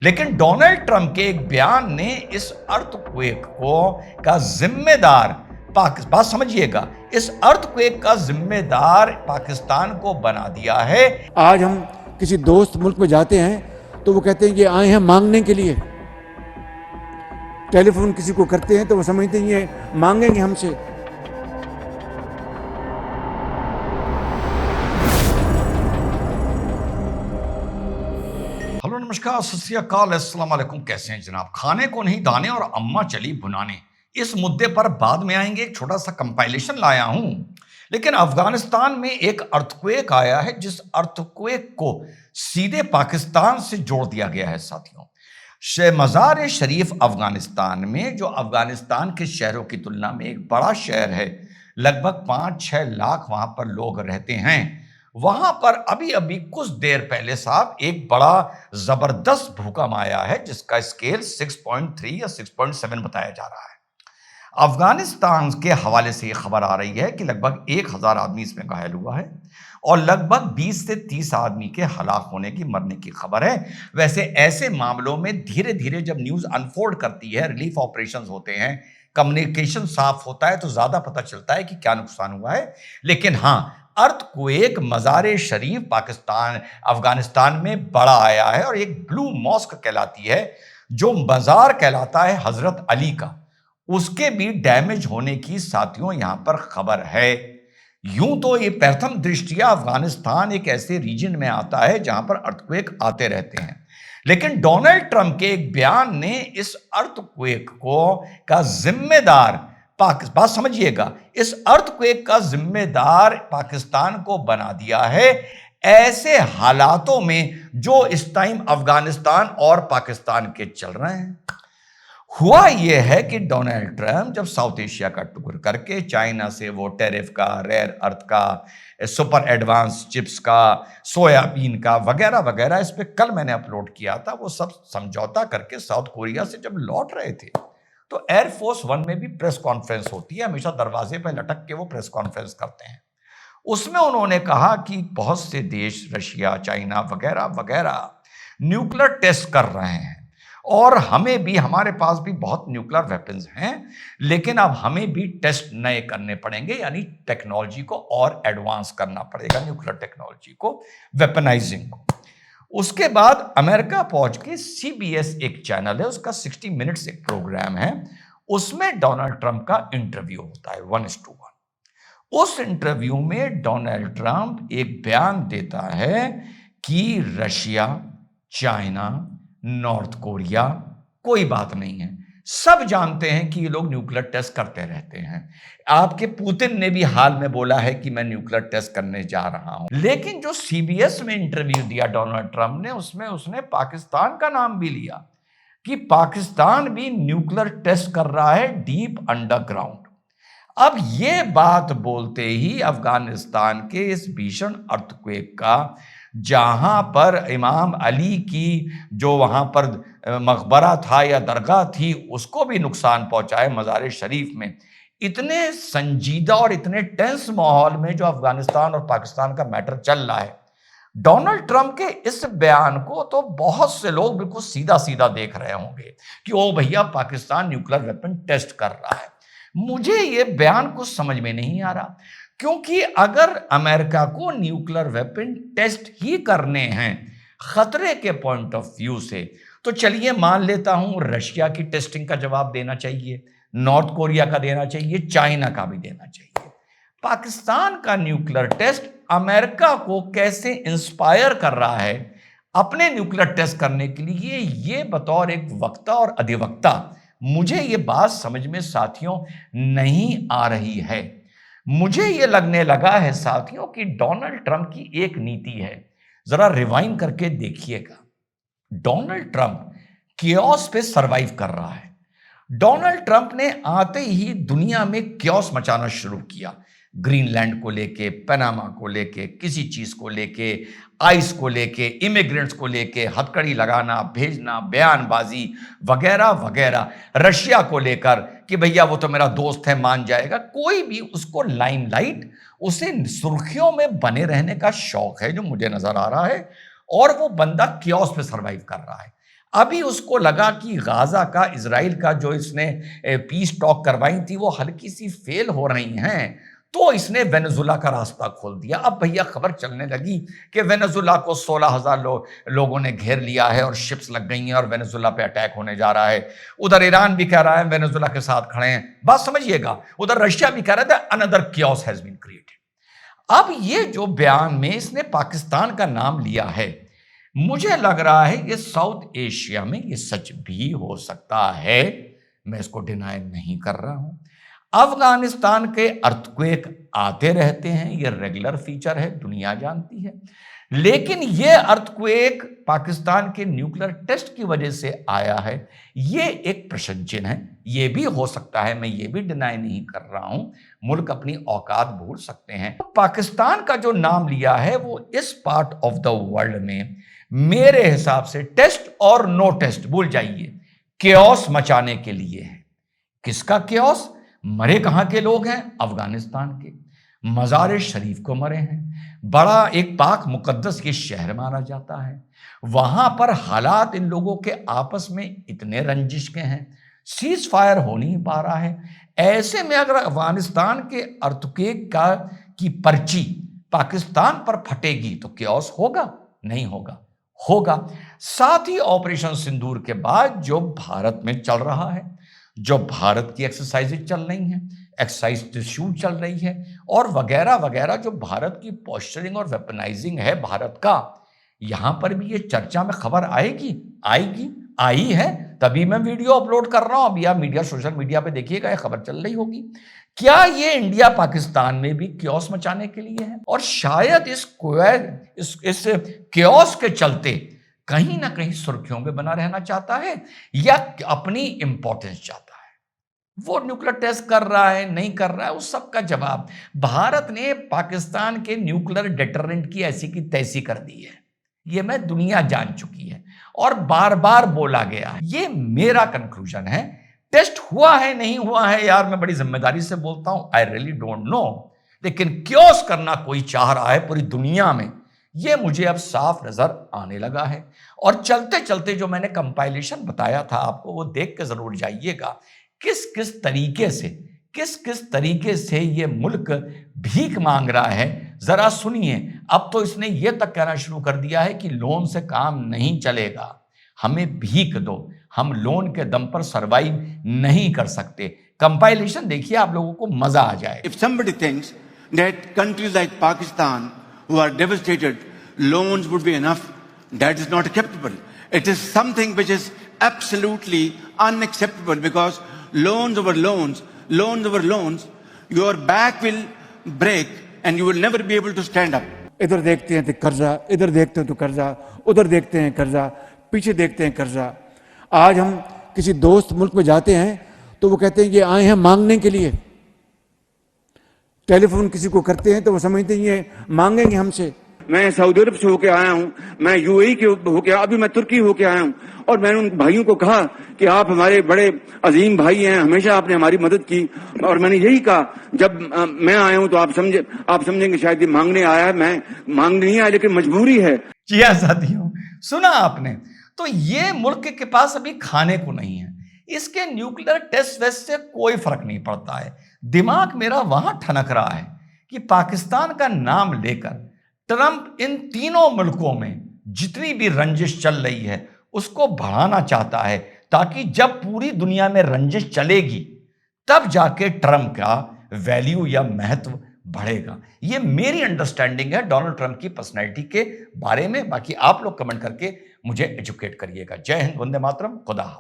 लेकिन Donald Trump के एक बयान ने इस अर्थक्वेक को का जिम्मेदार बात समझिएगा, इस अर्थक्वेक का जिम्मेदार पाकिस्तान को बना दिया है। आज हम किसी दोस्त मुल्क में जाते हैं तो वो कहते हैं कि आए हैं मांगने के लिए। टेलीफोन किसी को करते हैं तो वो समझते हैं ये मांगेंगे हमसे। हेलो, नमस्कार, सत श्री अकाल, अस्सलाम वालेकुम। कैसे हैं जनाब? खाने को नहीं दाने और अम्मा चली भुनाने, इस मुद्दे पर बाद में आएंगे। एक छोटा सा कंपाइलेशन लाया हूं। लेकिन अफगानिस्तान में एक अर्थक्वेक आया है, जिस अर्थक्वेक को सीधे पाकिस्तान से जोड़ दिया गया है साथियों। मज़ार शरीफ अफगानिस्तान में, जो अफगानिस्तान के शहरों की तुलना में एक बड़ा शहर है, लगभग 5-6 लाख वहां पर लोग रहते हैं। वहां पर अभी अभी कुछ देर पहले साहब एक बड़ा जबरदस्त भूकंप आया है, जिसका स्केल 6.3 या 6.7 बताया जा रहा है। अफगानिस्तान के हवाले से यह खबर आ रही है कि लगभग 1000 आदमी इसमें घायल हुआ है और लगभग 20 से 30 आदमी के हलाक होने की, मरने की खबर है। वैसे ऐसे मामलों में धीरे धीरे जब न्यूज अनफोल्ड करती है, रिलीफ ऑपरेशंस होते हैं, कम्युनिकेशन साफ होता है, तो ज्यादा पता चलता है कि क्या नुकसान हुआ है। लेकिन हां, अर्थक्वेक मज़ार शरीफ पाकिस्तान अफगानिस्तान में बड़ा आया है और एक ब्लू मॉस्क कहलाती है, जो मज़ार कहलाता है हजरत अली का, उसके भी डैमेज होने की साथियों यहां पर खबर है। यूं तो ये प्रथम दृष्टिया अफगानिस्तान एक ऐसे रीजन में आता है जहां पर अर्थक्वेक आते रहते हैं, लेकिन डोनाल्ड ट्रंप के एक बयान ने इस अर्थक्वेक को का जिम्मेदार बात समझिएगा, इस अर्थक्वेक का जिम्मेदार पाकिस्तान को बना दिया है, ऐसे हालातों में जो इस टाइम अफगानिस्तान और पाकिस्तान के चल रहे हैं। हुआ यह है कि डोनाल्ड ट्रंप जब साउथ एशिया का टूर करके चाइना से वो टैरिफ का, रेयर अर्थ का, सुपर एडवांस चिप्स का, सोयाबीन का वगैरह वगैरह, इस पे कल मैंने अपलोड किया था, वो सब समझौता करके साउथ कोरिया से जब लौट रहे थे, तो एयरफोर्स वन में भी प्रेस कॉन्फ्रेंस होती है, हमेशा दरवाजे पर लटक के वो प्रेस कॉन्फ्रेंस करते हैं। उसमें उन्होंने कहा कि बहुत से देश, रशिया, चाइना वगैरह वगैरह, न्यूक्लियर टेस्ट कर रहे हैं और हमें भी, हमारे पास भी बहुत न्यूक्लियर वेपन्स हैं, लेकिन अब हमें भी टेस्ट नए करने पड़ेंगे, यानी टेक्नोलॉजी को और एडवांस करना पड़ेगा, न्यूक्लियर टेक्नोलॉजी को, वेपनाइजिंग को। उसके बाद अमेरिका पहुंच के सीबीएस एक चैनल है, उसका 60 मिनट्स एक प्रोग्राम है, उसमें डोनाल्ड ट्रंप का इंटरव्यू होता है 1:1। उस इंटरव्यू में डोनाल्ड ट्रंप एक बयान देता है कि रशिया, चाइना, नॉर्थ कोरिया, कोई बात नहीं है, सब जानते हैं कि ये लोग न्यूक्लियर टेस्ट करते रहते हैं। आपके पुतिन ने भी हाल में बोला है कि मैं न्यूक्लियर टेस्ट करने जा रहा हूं। लेकिन जो सीबीएस में इंटरव्यू दिया डोनाल्ड ट्रंप ने, उसमें उसने पाकिस्तान का नाम भी लिया कि पाकिस्तान भी न्यूक्लियर टेस्ट कर रहा है डीप अंडरग्राउंड। अब ये बात बोलते ही अफगानिस्तान के इस भीषण अर्थक्वेक का, जहां पर इमाम अली की जो वहां पर मकबरा था या दरगाह थी, उसको भी नुकसान पहुंचा है मज़ार शरीफ में, इतने संजीदा और इतने टेंस माहौल में जो अफगानिस्तान और पाकिस्तान का मैटर चल रहा है, डोनाल्ड ट्रंप के इस बयान को तो बहुत से लोग बिल्कुल सीधा सीधा देख रहे होंगे कि ओ भैया, पाकिस्तान न्यूक्लियर वेपन टेस्ट कर रहा है। मुझे यह बयान कुछ समझ में नहीं आ रहा, क्योंकि अगर अमेरिका को न्यूक्लियर वेपन टेस्ट ही करने हैं खतरे के पॉइंट ऑफ व्यू से, तो चलिए मान लेता हूं रशिया की टेस्टिंग का जवाब देना चाहिए, नॉर्थ कोरिया का देना चाहिए, चाइना का भी देना चाहिए। पाकिस्तान का न्यूक्लियर टेस्ट अमेरिका को कैसे इंस्पायर कर रहा है अपने न्यूक्लियर टेस्ट करने के लिए, ये बतौर एक वक्ता और अधिवक्ता मुझे ये बात समझ में साथियों नहीं आ रही है। मुझे ये लगने लगा है साथियों कि डोनाल्ड ट्रंप की एक नीति है, जरा रिवाइंड करके देखिएगा। डोनाल्ड ट्रंप कियोस पे सरवाइव कर रहा है। डोनाल्ड ट्रंप ने आते ही दुनिया में कियोस मचाना शुरू किया, ग्रीनलैंड को लेके, पनामा को लेके, किसी चीज को लेके, आइस को लेके, इमिग्रेंट्स को लेके, हथकड़ी लगाना, भेजना, बयानबाजी वगैरह वगैरह, रशिया को लेकर कि भैया वो तो मेरा दोस्त है, मान जाएगा, कोई भी उसको लाइमलाइट, उसे सुर्खियों में बने रहने का शौक है जो मुझे नजर आ रहा है, और वो बंदा कियोस पे सरवाइव कर रहा है। अभी उसको लगा कि गाजा का इजराइल का जो इसने पीस टॉक करवाई थी वो हल्की सी फेल हो रही हैं, तो इसने वेनेजुला का रास्ता खोल दिया। अब भैया खबर चलने लगी कि वेनेजुला को 16,000 लोगों ने घेर लिया है और शिप्स लग गई हैं और वेनेजुला पे अटैक होने जा रहा है। उधर ईरान भी कह रहा है वेनेजुला के साथ खड़े हैं, बात समझिएगा। उधर रशिया भी कह रहा था another chaos has been created. अब ये जो बयान में इसने पाकिस्तान का नाम लिया है, मुझे लग रहा है ये साउथ एशिया में ये सच भी हो सकता है, मैं इसको डिनाई नहीं कर रहा हूं। अफगानिस्तान के अर्थक्वेक आते रहते हैं, ये रेगुलर फीचर है, दुनिया जानती है। लेकिन ये अर्थक्वेक पाकिस्तान के न्यूक्लियर टेस्ट की वजह से आया है, ये एक प्रश्न चिन्ह है। ये भी हो सकता है, मैं ये भी डिनाई नहीं कर रहा हूं, मुल्क अपनी औकात भूल सकते हैं। पाकिस्तान का जो नाम लिया है वो इस पार्ट ऑफ द वर्ल्ड में मेरे हिसाब से टेस्ट और नो टेस्ट भूल जाइए, केओस मचाने के लिए है। किसका केओस? मरे कहां के लोग हैं? अफगानिस्तान के। मजार शरीफ को मरे हैं, बड़ा एक पाक मुकद्दस ये शहर माना जाता है, वहां पर हालात इन लोगों के आपस में इतने रंजिश के हैं, सीज फायर हो नहीं पा रहा है। ऐसे में अगर अफगानिस्तान के अर्थक्वेक का की पर्ची पाकिस्तान पर फटेगी तो केओस होगा? नहीं होगा, होगा। साथ ही ऑपरेशन सिंदूर के बाद जो भारत में चल रहा है, जो भारत की एक्सरसाइजेज चल रही हैं, एक्सरसाइज शूट चल रही है और वगैरह वगैरह, जो भारत की पोस्चरिंग और वेपनाइजिंग है भारत का, यहां पर भी ये चर्चा में खबर आएगी, आएगी, आई है, तभी मैं वीडियो अपलोड कर रहा हूं। अभी आप मीडिया, सोशल मीडिया पे देखिएगा, ये खबर चल रही होगी। क्या ये इंडिया पाकिस्तान में भी क्योस मचाने के लिए है? और शायद इस क्योस के चलते कहीं ना कहीं सुर्खियों में बना रहना चाहता है या अपनी इंपॉर्टेंस चाहता है। वो न्यूक्लियर टेस्ट कर रहा है, नहीं कर रहा है, उस सब का जवाब भारत ने पाकिस्तान के न्यूक्लियर डेटरेंट की ऐसी की तैसी कर दी है, ये मैं दुनिया जान चुकी है और बार बार बोला गया है। ये मेरा कंक्लूजन है। टेस्ट हुआ है नहीं हुआ है, यार मैं बड़ी जिम्मेदारी से बोलता हूं, आई रियली डोंट नो, लेकिन क्योस करना कोई चाह रहा है पूरी दुनिया में, ये मुझे अब साफ नजर आने लगा है। और चलते चलते जो मैंने कंपाइलेशन बताया था आपको, वो देख के जरूर जाइएगा किस किस तरीके से ये मुल्क भीख मांग रहा है। जरा सुनिए, अब तो इसने ये तक कहना शुरू कर दिया है कि लोन से काम नहीं चलेगा, हमें भीख दो, हम लोन के दम पर सरवाइव नहीं कर सकते। कंपाइलेशन देखिए, आप लोगों को मजा आ जाए। If somebody thinks that countries like Pakistan who are devastated, loans would be enough, that is not acceptable. It is something which is absolutely unacceptable, because loans over loans, your back will break and you will never be able to stand up. इधर देखते हैं तो कर्जा, इधर देखते हैं तो कर्जा, उधर देखते हैं कर्जा, पीछे देखते हैं कर्जा। आज हम किसी दोस्त मुल्क में जाते हैं तो वो कहते हैं कि आए हैं मांगने के लिए। टेलीफोन किसी को करते हैं तो वो समझते हैं ये मांगेंगे हमसे। मैं सऊदी अरब से होके आया हूँ, मैं यूएई के होके, अभी मैं तुर्की होके आया हूँ, और मैंने उन भाइयों को कहा कि आप हमारे बड़े अजीम भाई हैं, हमेशा आपने हमारी मदद की। और मैंने यही कहा, जब मैं आया हूँ तो आप समझेंगे शायद ये मांगने आया है, मैं मांगने नहीं आया, लेकिन मजबूरी है। जी हाँ साथियों, सुना आपने। तो ये मुल्क के पास अभी खाने को नहीं है, इसके न्यूक्लियर टेस्ट वेस्ट से कोई फर्क नहीं पड़ता है। दिमाग मेरा वहां ठनक रहा है कि पाकिस्तान का नाम लेकर ट्रंप इन तीनों मुल्कों में जितनी भी रंजिश चल रही है उसको बढ़ाना चाहता है, ताकि जब पूरी दुनिया में रंजिश चलेगी तब जाके ट्रंप का वैल्यू या महत्व बढ़ेगा। ये मेरी अंडरस्टैंडिंग है डोनाल्ड ट्रंप की पर्सनैलिटी के बारे में। बाकी आप लोग कमेंट करके मुझे एजुकेट करिएगा। जय हिंद, वंदे मातरम, खुदा हाफिज़।